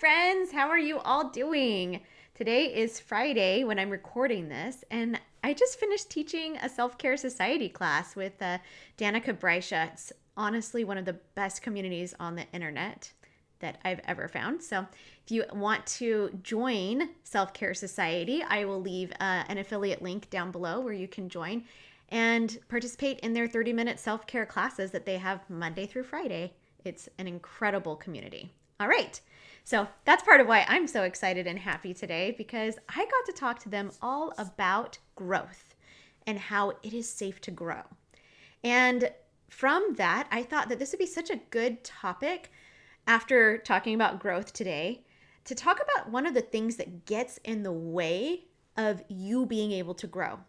friends. How are you all doing? Today is Friday when I'm recording this, and I just finished teaching a self-care society class with Danica Breisha. It's honestly one of the best communities on the internet that I've ever found. So if you want to join Self-Care Society, I will leave an affiliate link down below where you can join and participate in their 30-minute self-care classes that they have Monday through Friday. It's an incredible community. All right. So that's part of why I'm so excited and happy today, because I got to talk to them all about growth and how it is safe to grow. And from that, I thought that this would be such a good topic after talking about growth today to talk about one of the things that gets in the way of you being able to grow.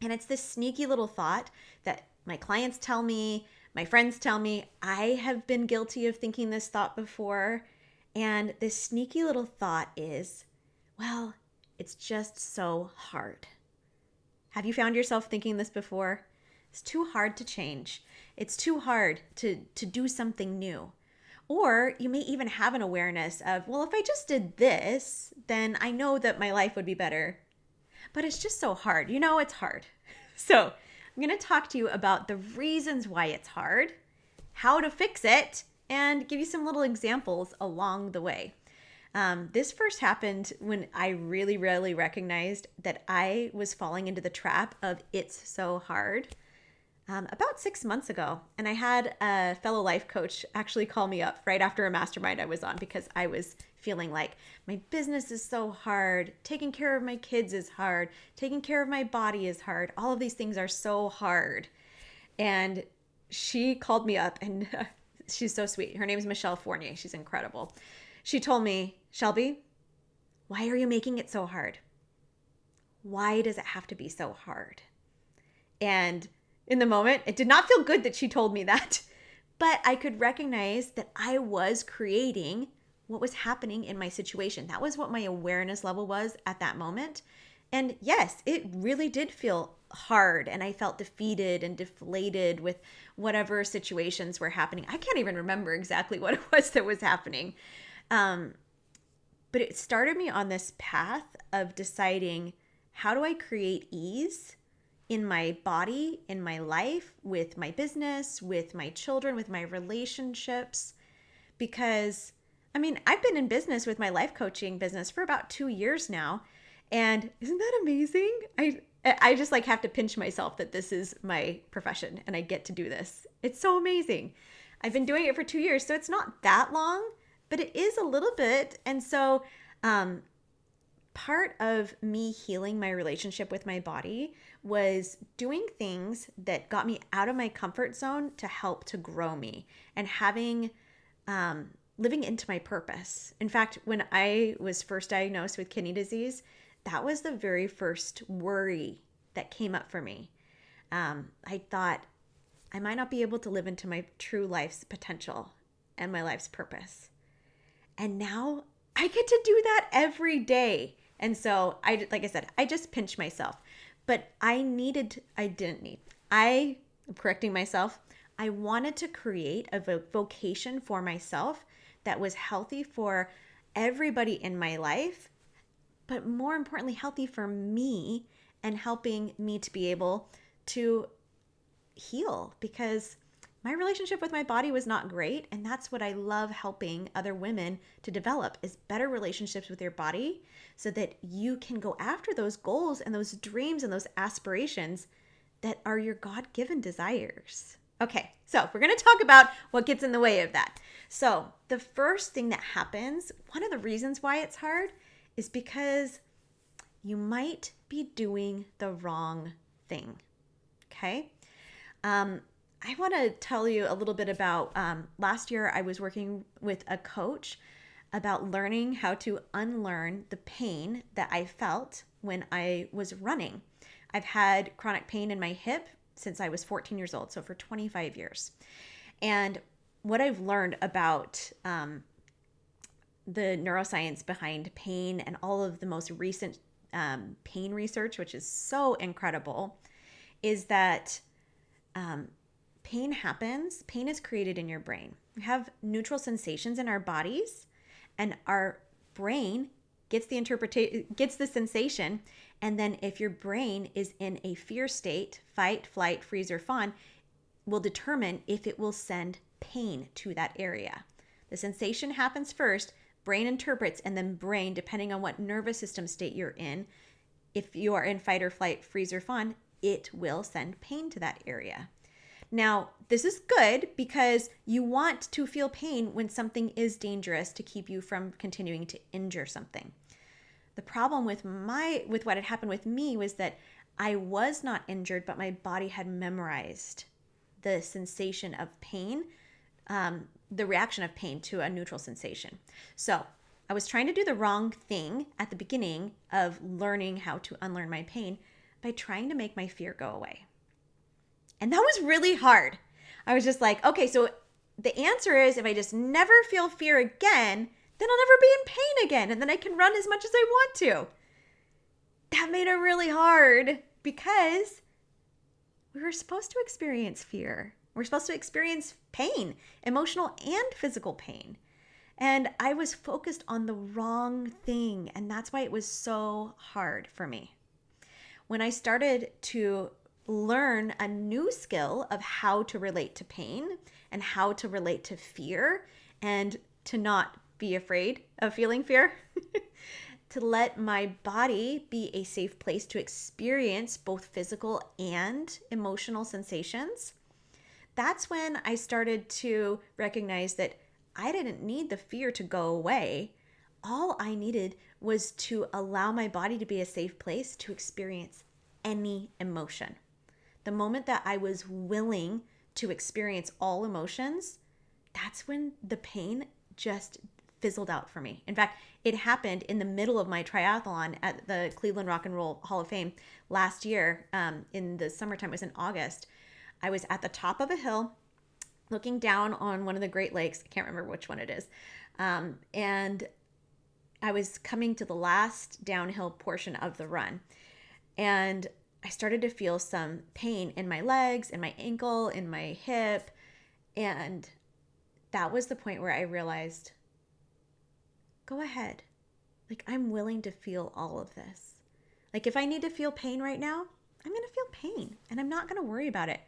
And it's this sneaky little thought that my clients tell me, my friends tell me. I have been guilty of thinking this thought before. And this sneaky little thought is, well, it's just so hard. Have you found yourself thinking this before? It's too hard to change. It's too hard to do something new. Or you may even have an awareness of, well, if I just did this, then I know that my life would be better. But it's just so hard. You know, it's hard. So I'm going to talk to you about the reasons why it's hard, how to fix it, and give you some little examples along the way. This first happened when I really recognized that I was falling into the trap of it's so hard about 6 months ago. And I had a fellow life coach actually call me up right after a mastermind I was on, because I was feeling like my business is so hard, taking care of my kids is hard, taking care of my body is hard. All of these things are so hard. And she called me up, and she's so sweet. Her name is Michelle Fournier. She's incredible. She told me, Shelby, why are you making it so hard? Why does it have to be so hard? And in the moment, it did not feel good that she told me that, but I could recognize that I was creating what was happening in my situation. That was what my awareness level was at that moment. And yes, it really did feel hard, and I felt defeated and deflated with whatever situations were happening. I can't even remember exactly what it was that was happening. But it started me on this path of deciding, how do I create ease in my body, in my life, with my business, with my children, with my relationships? Because, I mean, I've been in business with my life coaching business for about 2 years now. And isn't that amazing? I just like have to pinch myself that this is my profession and I get to do this. It's so amazing. I've been doing it for 2 years, so it's not that long, but it is a little bit. And so part of me healing my relationship with my body was doing things that got me out of my comfort zone to help to grow me, and having living into my purpose. In fact, when I was first diagnosed with kidney disease, that was the very first worry that came up for me. I thought I might not be able to live into my true life's potential and my life's purpose. And now I get to do that every day. And so like I said, I just pinched myself, but I'm correcting myself. I wanted to create a vocation for myself that was healthy for everybody in my life, but more importantly, healthy for me and helping me to be able to heal, because my relationship with my body was not great. And that's what I love helping other women to develop, is better relationships with your body, so that you can go after those goals and those dreams and those aspirations that are your God-given desires. Okay, so we're going to talk about what gets in the way of that. So the first thing that happens, one of the reasons why it's hard, is because you might be doing the wrong thing. Okay? I want to tell you a little bit about last year I was working with a coach about learning how to unlearn the pain that I felt when I was running. I've had chronic pain in my hip since I was 14 years old, so for 25 years. And what I've learned about the neuroscience behind pain and all of the most recent pain research, which is so incredible, is that pain happens. Pain is created in your brain. We have neutral sensations in our bodies, And our brain gets the sensation. And then if your brain is in a fear state, fight, flight, freeze, or fawn, will determine if it will send pain to that area. The sensation happens first, brain interprets, and then brain, depending on what nervous system state you're in, if you are in fight or flight, freeze, or fawn, it will send pain to that area. Now, this is good because you want to feel pain when something is dangerous to keep you from continuing to injure something. The problem with what had happened with me was that I was not injured, but my body had memorized the sensation of pain, the reaction of pain to a neutral sensation. So I was trying to do the wrong thing at the beginning of learning how to unlearn my pain by trying to make my fear go away. And that was really hard. I was just like, okay, so the answer is if I just never feel fear again, then I'll never be in pain again. And then I can run as much as I want to. That made it really hard because we were supposed to experience fear. We're supposed to experience pain, emotional and physical pain. And I was focused on the wrong thing. And that's why it was so hard for me. When I started to learn a new skill of how to relate to pain and how to relate to fear and to not be afraid of feeling fear, to let my body be a safe place to experience both physical and emotional sensations, that's when I started to recognize that I didn't need the fear to go away. All I needed was to allow my body to be a safe place to experience any emotion. The moment that I was willing to experience all emotions, that's when the pain just fizzled out for me. In fact, it happened in the middle of my triathlon at the Cleveland Rock and Roll Hall of Fame last year in the summertime. It was in August. I was at the top of a hill looking down on one of the Great Lakes. I can't remember which one it is. And I was coming to the last downhill portion of the run. And I started to feel some pain in my legs, in my ankle, in my hip. And that was the point where I realized, go ahead. Like, I'm willing to feel all of this. Like, if I need to feel pain right now, I'm going to feel pain and I'm not going to worry about it.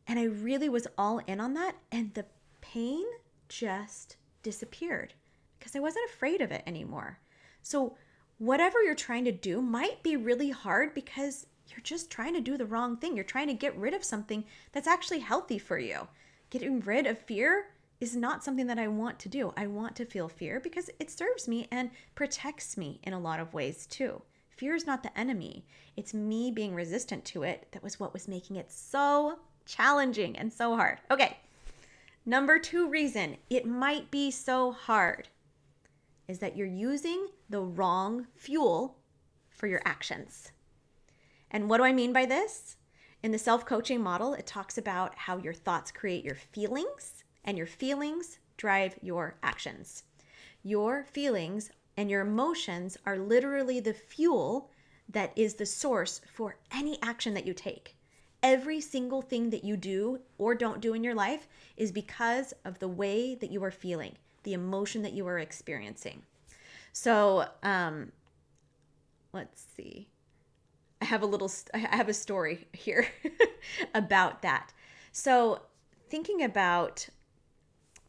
And I really was all in on that. And the pain just disappeared because I wasn't afraid of it anymore. So whatever you're trying to do might be really hard because you're just trying to do the wrong thing. You're trying to get rid of something that's actually healthy for you. Getting rid of fear is not something that I want to do. I want to feel fear because it serves me and protects me in a lot of ways too. Fear is not the enemy. It's me being resistant to it that was what was making it so challenging and so hard. Okay, number 2 reason it might be so hard is that you're using the wrong fuel for your actions. And what do I mean by this? In the self-coaching model, it talks about how your thoughts create your feelings and your feelings drive your actions. Your feelings and your emotions are literally the fuel that is the source for any action that you take. Every single thing that you do or don't do in your life is because of the way that you are feeling, the emotion that you are experiencing. Let's see. I have a story here about that. So thinking about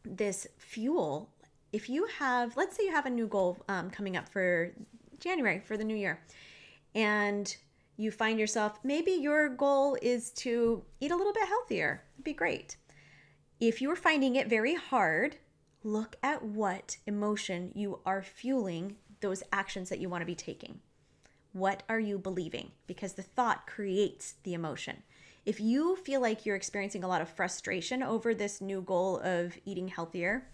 this fuel, if you have, let's say you have a new goal coming up for January, for the new year, and you find yourself, maybe your goal is to eat a little bit healthier. It'd be great. If you're finding it very hard, look at what emotion you are fueling those actions that you want to be taking. What are you believing? Because the thought creates the emotion. If you feel like you're experiencing a lot of frustration over this new goal of eating healthier,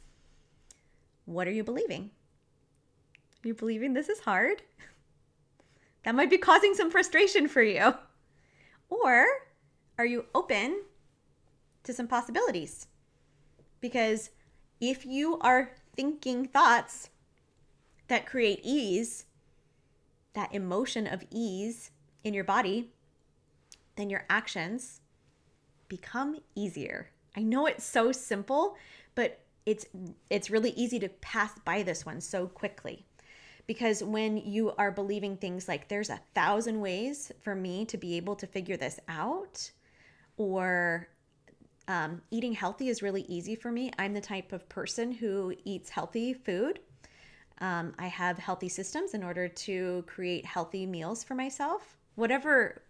what are you believing? Are you believing this is hard? That might be causing some frustration for you. Or are you open to some possibilities? Because if you are thinking thoughts that create ease, that emotion of ease in your body, then your actions become easier. I know it's so simple, but it's really easy to pass by this one so quickly. Because when you are believing things like there's 1,000 ways for me to be able to figure this out, or eating healthy is really easy for me. I'm the type of person who eats healthy food. I have healthy systems in order to create healthy meals for myself. Whatever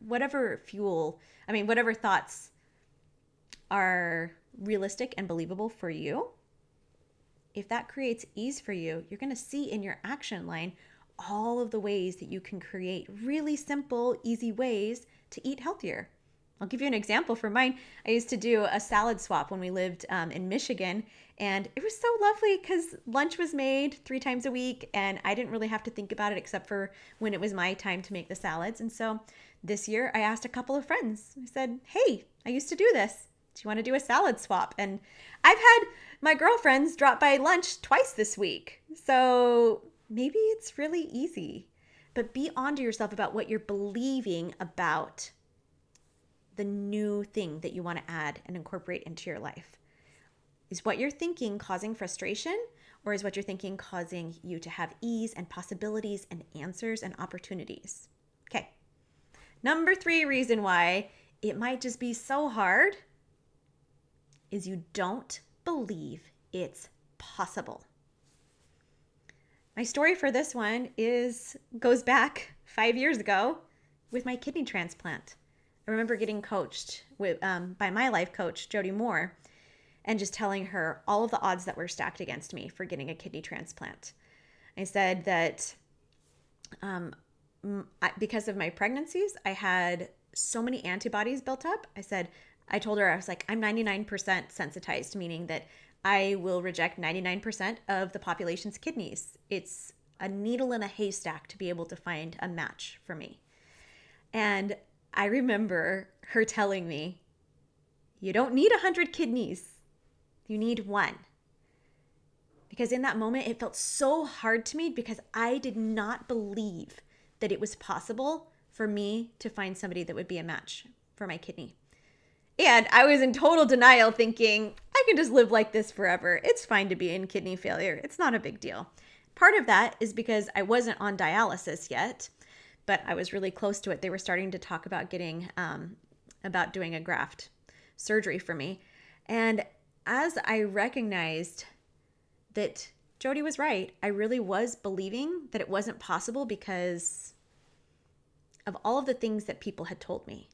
thoughts are realistic and believable for you, if that creates ease for you, you're going to see in your action line all of the ways that you can create really simple, easy ways to eat healthier. I'll give you an example for mine. I used to do a salad swap when we lived in Michigan, and it was so lovely because lunch was made 3 times a week, and I didn't really have to think about it except for when it was my time to make the salads. And so this year I asked a couple of friends. I said, hey, I used to do this. Do you want to do a salad swap? And I've had my girlfriends drop by lunch twice this week. So maybe it's really easy. But be onto yourself about what you're believing about the new thing that you want to add and incorporate into your life. Is what you're thinking causing frustration, or is what you're thinking causing you to have ease and possibilities and answers and opportunities? Okay. Number 3 reason why it might just be so hard is you don't believe it's possible. My story for this one goes back 5 years ago with my kidney transplant. I remember getting coached by my life coach, Jody Moore, and just telling her all of the odds that were stacked against me for getting a kidney transplant. I said that because of my pregnancies, I had so many antibodies built up. I told her, I was like, I'm 99% sensitized, meaning that I will reject 99% of the population's kidneys. It's a needle in a haystack to be able to find a match for me. And I remember her telling me, you don't need 100 kidneys. You need 1. Because in that moment, it felt so hard to me because I did not believe that it was possible for me to find somebody that would be a match for my kidney. And I was in total denial, thinking, I can just live like this forever. It's fine to be in kidney failure. It's not a big deal. Part of that is because I wasn't on dialysis yet, but I was really close to it. They were starting to talk about about doing a graft surgery for me. And as I recognized that Jody was right, I really was believing that it wasn't possible because of all of the things that people had told me.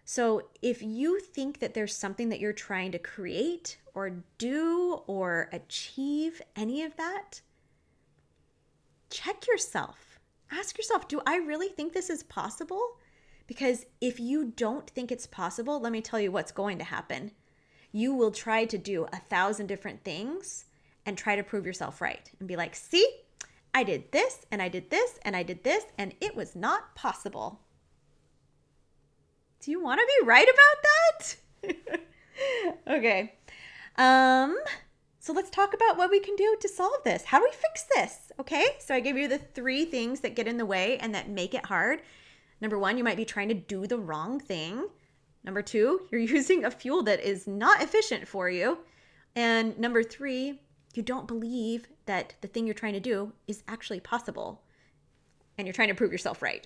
So if you think that there's something that you're trying to create or do or achieve, any of that, check yourself. Ask yourself, do I really think this is possible? Because if you don't think it's possible, let me tell you what's going to happen. You will try to do 1,000 different things and try to prove yourself right and be like, see, I did this and I did this and I did this and it was not possible. Do you want to be right about that? Okay. So let's talk about what we can do to solve this. How do we fix this? Okay. So I gave you the 3 things that get in the way and that make it hard. Number 1, you might be trying to do the wrong thing. Number 2, you're using a fuel that is not efficient for you. And number 3, you don't believe that the thing you're trying to do is actually possible. And you're trying to prove yourself right.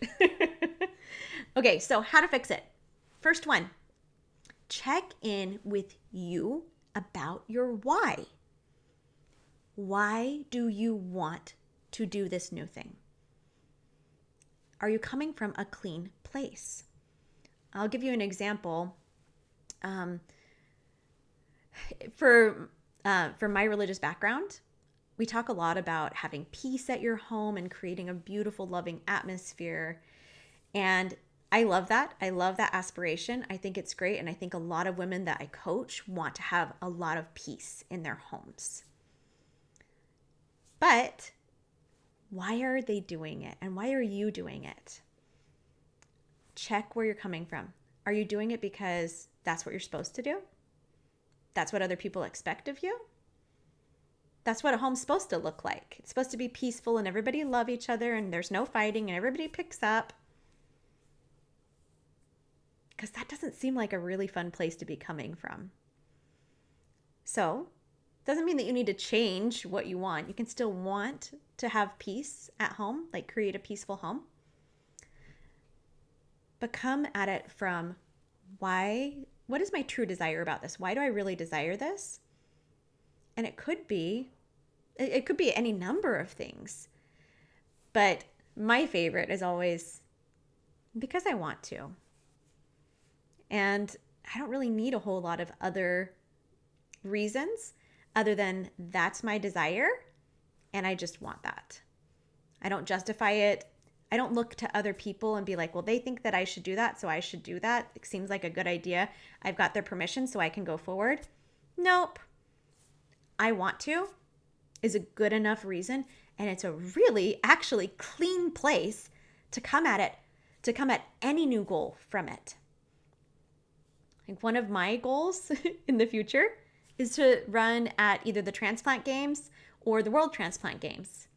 Okay. So how to fix it? First one, check in with you about your why. Why do you want to do this new thing? Are you coming from a clean place? I'll give you an example. For my religious background, we talk a lot about having peace at your home and creating a beautiful, loving atmosphere. And I love that. I love that aspiration. I think it's great. And I think a lot of women that I coach want to have a lot of peace in their homes. But why are they doing it? And why are you doing it? Check where you're coming from. Are you doing it because that's what you're supposed to do? That's what other people expect of you? That's what a home's supposed to look like. It's supposed to be peaceful and everybody love each other and there's no fighting and everybody picks up. Because that doesn't seem like a really fun place to be coming from. So Doesn't mean that you need to change what you want. You can still want to have peace at home, like create a peaceful home. But come at it from what is my true desire about this? Why do I really desire this? And it could be any number of things. But my favorite is always because I want to. And I don't really need a whole lot of other reasons other than that's my desire and I just want that. I don't justify it. I don't look to other people and be like, well, they think that I should do that, so I should do that. It seems like a good idea. I've got their permission, so I can go forward. Nope. I want to is a good enough reason, and it's a really actually clean place to come at it, to come at any new goal from it. Like one of my goals in the future is to run at either the Transplant Games or the World Transplant Games.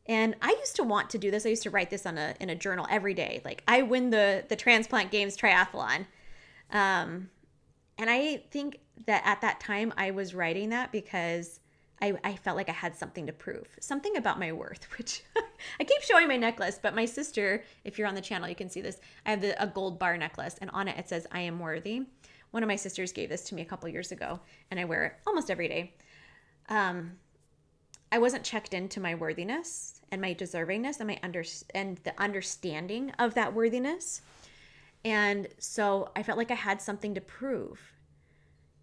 And I used to want to do this. I used to write this in a journal every day. Like, I win the Transplant Games triathlon. And I think that at that time I was writing that because I felt like I had something to prove. Something about my worth, which I keep showing my necklace. But my sister, if you're on the channel, you can see this. I have a gold bar necklace. And on it says, I am worthy. One of my sisters gave this to me a couple years ago. And I wear it almost every day. I wasn't checked into my worthiness and my deservingness and the understanding of that worthiness. And so I felt like I had something to prove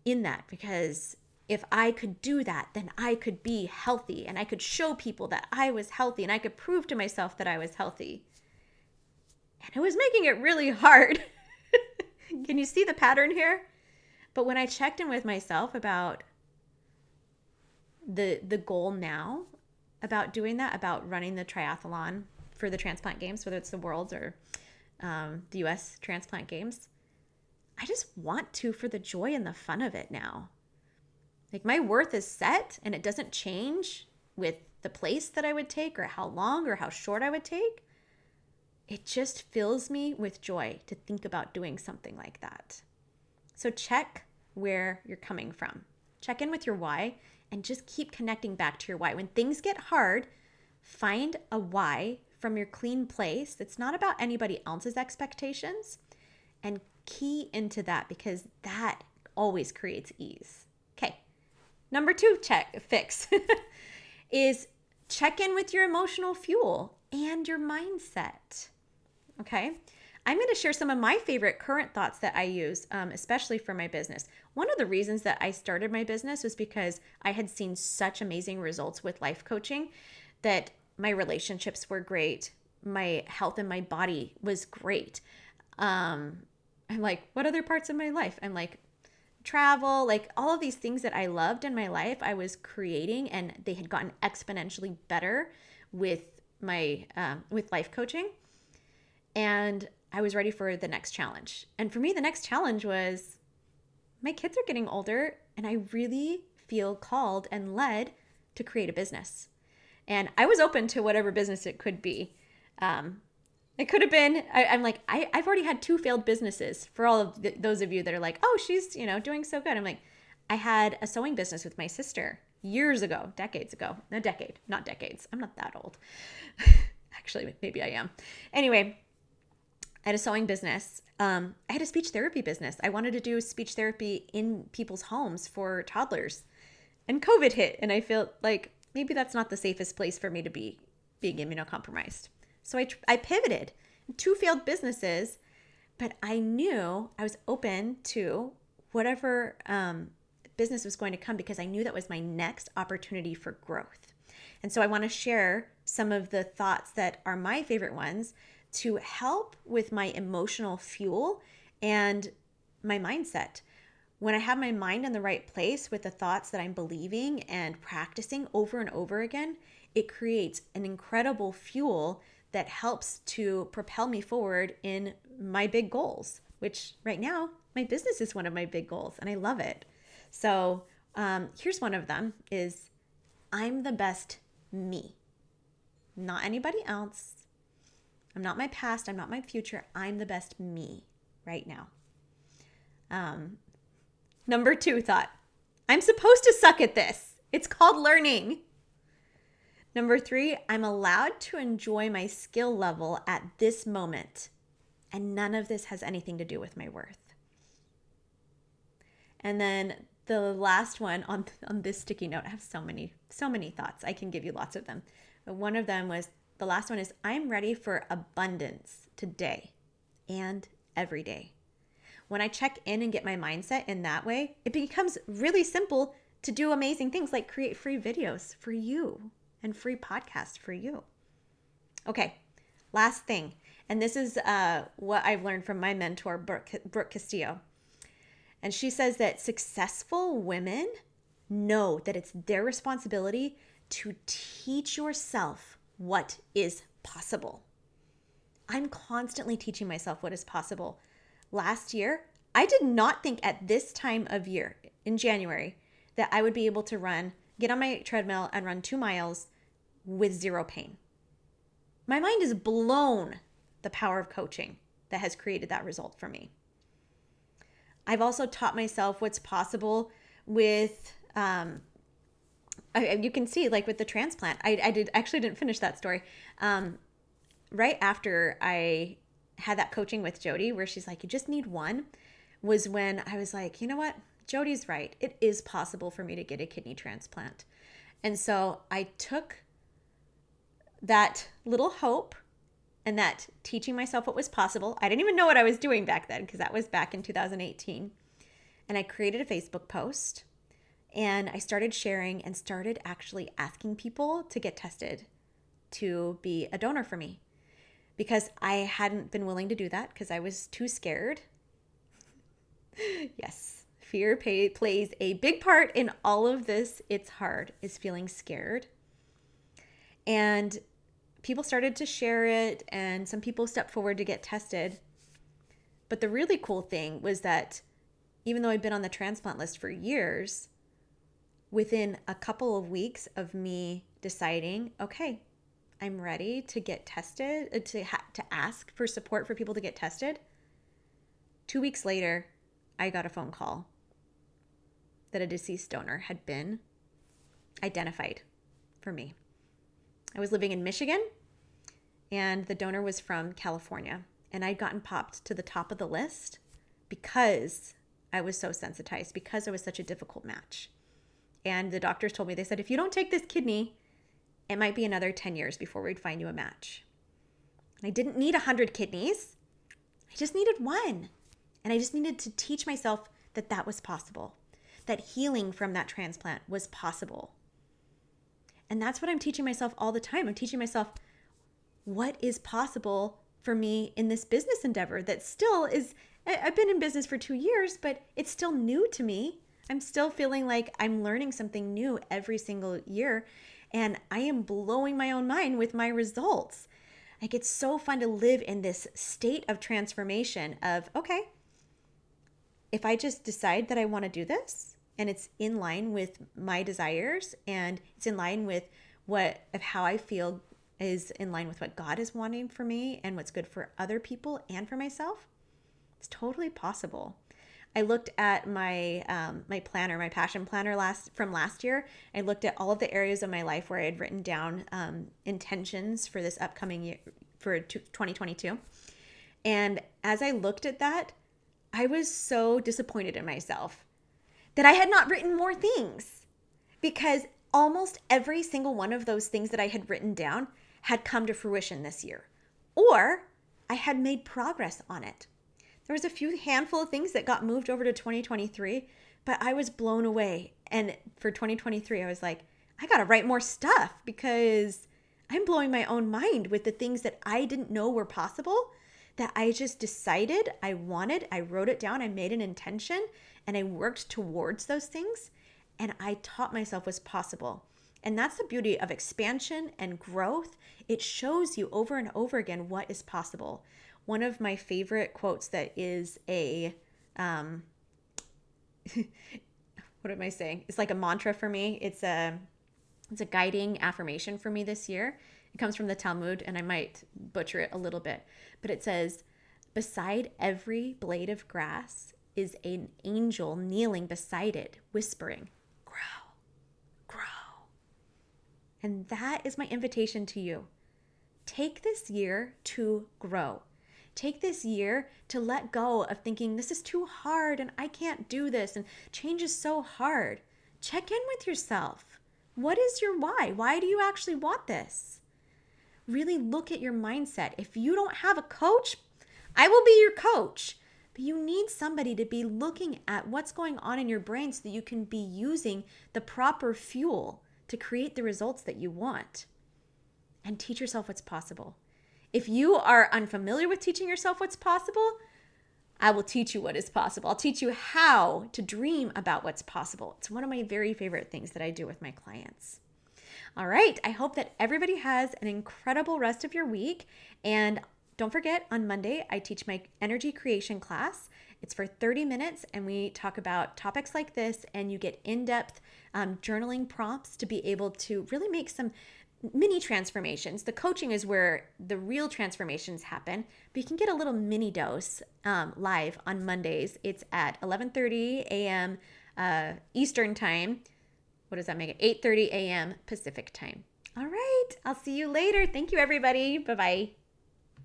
in that, because if I could do that, then I could be healthy and I could show people that I was healthy and I could prove to myself that I was healthy. And it was making it really hard. Can you see the pattern here? But when I checked in with myself about the goal now about doing that, about running the triathlon for the Transplant Games, whether it's the Worlds or the US Transplant Games, I just want to for the joy and the fun of it now. Like, my worth is set and it doesn't change with the place that I would take or how long or how short I would take. It just fills me with joy to think about doing something like that. So check where you're coming from. Check in with your why and just keep connecting back to your why. When things get hard, find a why from your clean place that's not about anybody else's expectations, and key into that, because that always creates ease. Okay. Number 2 fix is check in with your emotional fuel and your mindset. Okay. I'm going to share some of my favorite current thoughts that I use, especially for my business. One of the reasons that I started my business was because I had seen such amazing results with life coaching, that my relationships were great. My health and my body was great. I'm like, what other parts of my life? I'm like, travel, like all of these things that I loved in my life, I was creating, and they had gotten exponentially better with my with life coaching. And I was ready for the next challenge. And for me, the next challenge was my kids are getting older and I really feel called and led to create a business. And I was open to whatever business it could be. It could have been, I'm like, I've already had 2 failed businesses. For all of those of you that are like, oh, she's, doing so good. I'm like, I had a sewing business with my sister years ago, decades ago. A decade, not decades. I'm not that old. Actually, maybe I am. Anyway, I had a sewing business. I had a speech therapy business. I wanted to do speech therapy in people's homes for toddlers. And COVID hit, and I feel like maybe that's not the safest place for me to be, being immunocompromised. So I pivoted. 2 failed businesses, but I knew I was open to whatever business was going to come, because I knew that was my next opportunity for growth. And so I want to share some of the thoughts that are my favorite ones to help with my emotional fuel and my mindset. When I have my mind in the right place with the thoughts that I'm believing and practicing over and over again, it creates an incredible fuel that helps to propel me forward in my big goals, which right now, my business is one of my big goals and I love it. So here's one of them is I'm the best me, not anybody else. I'm not my past. I'm not my future. I'm the best me right now. Number 2 thought, I'm supposed to suck at this. It's called learning. Number 3, I'm allowed to enjoy my skill level at this moment. And none of this has anything to do with my worth. And then the last one on this sticky note, I have so many thoughts. I can give you lots of them. But one of them was, the last one is, I'm ready for abundance today and every day. When I check in and get my mindset in that way, it becomes really simple to do amazing things like create free videos for you and free podcasts for you. Okay, last thing. And this is what I've learned from my mentor, Brooke Castillo. And she says that successful women know that it's their responsibility to teach yourself what is possible. I'm constantly teaching myself what is possible. Last year, I did not think at this time of year, in January, that I would be able to get on my treadmill and run 2 miles with zero pain. My mind is blown the power of coaching that has created that result for me. I've also taught myself what's possible with, you can see like with the transplant. I didn't finish that story. Right after I had that coaching with Jody, where she's like, you just need one, was when I was like, you know what? Jody's right. It is possible for me to get a kidney transplant. And so I took that little hope and that teaching myself what was possible. I didn't even know what I was doing back then because that was back in 2018. And I created a Facebook post and I started sharing and started actually asking people to get tested to be a donor for me, because I hadn't been willing to do that because I was too scared. Yes, fear plays a big part in all of this. It's hard, is feeling scared. And people started to share it, and some people stepped forward to get tested. But the really cool thing was that even though I'd been on the transplant list for years, within a couple of weeks of me deciding, okay, I'm ready to get tested, to ask for support for people to get tested, 2 weeks later, I got a phone call that a deceased donor had been identified for me. I was living in Michigan, and the donor was from California, and I'd gotten popped to the top of the list because I was so sensitized, because I was such a difficult match. And the doctors told me, they said, if you don't take this kidney, it might be another 10 years before we'd find you a match. And I didn't need 100 kidneys. I just needed one. And I just needed to teach myself that that was possible, that healing from that transplant was possible. And that's what I'm teaching myself all the time. I'm teaching myself what is possible for me in this business endeavor that still is, I've been in business for 2 years, but it's still new to me. I'm still feeling like I'm learning something new every single year. And I am blowing my own mind with my results. Like, it's so fun to live in this state of transformation of, okay, if I just decide that I want to do this and it's in line with my desires and it's in line with how I feel is in line with what God is wanting for me and what's good for other people and for myself, it's totally possible. I looked at my my planner, my passion planner from last year. I looked at all of the areas of my life where I had written down intentions for this upcoming year, for 2022. And as I looked at that, I was so disappointed in myself that I had not written more things, because almost every single one of those things that I had written down had come to fruition this year, or I had made progress on it. There was a handful of things that got moved over to 2023, but I was blown away. And for 2023, I was like, I got to write more stuff because I'm blowing my own mind with the things that I didn't know were possible, that I just decided I wanted. I wrote it down, I made an intention, and I worked towards those things, and I taught myself was possible. And that's the beauty of expansion and growth. It shows you over and over again what is possible. One of my favorite quotes that is what am I saying? It's like a mantra for me. It's a guiding affirmation for me this year. It comes from the Talmud, and I might butcher it a little bit, but it says, beside every blade of grass is an angel kneeling beside it, whispering, And that is my invitation to you. Take this year to grow. Take this year to let go of thinking this is too hard and I can't do this and change is so hard. Check in with yourself. What is your why? Why do you actually want this? Really look at your mindset. If you don't have a coach, I will be your coach. But you need somebody to be looking at what's going on in your brain so that you can be using the proper fuel to create the results that you want. And teach yourself what's possible. If you are unfamiliar with teaching yourself what's possible, I will teach you what is possible. I'll teach you how to dream about what's possible. It's one of my very favorite things that I do with my clients. All right, I hope that everybody has an incredible rest of your week. And don't forget, on Monday, I teach my energy creation class. It's for 30 minutes, and we talk about topics like this, and you get in-depth journaling prompts to be able to really make some mini transformations. The coaching is where the real transformations happen, but you can get a little mini dose live on Mondays. It's at 11:30 a.m. Eastern time. What does that make it? 8:30 a.m. Pacific time. All right, I'll see you later. Thank you, everybody. Bye-bye.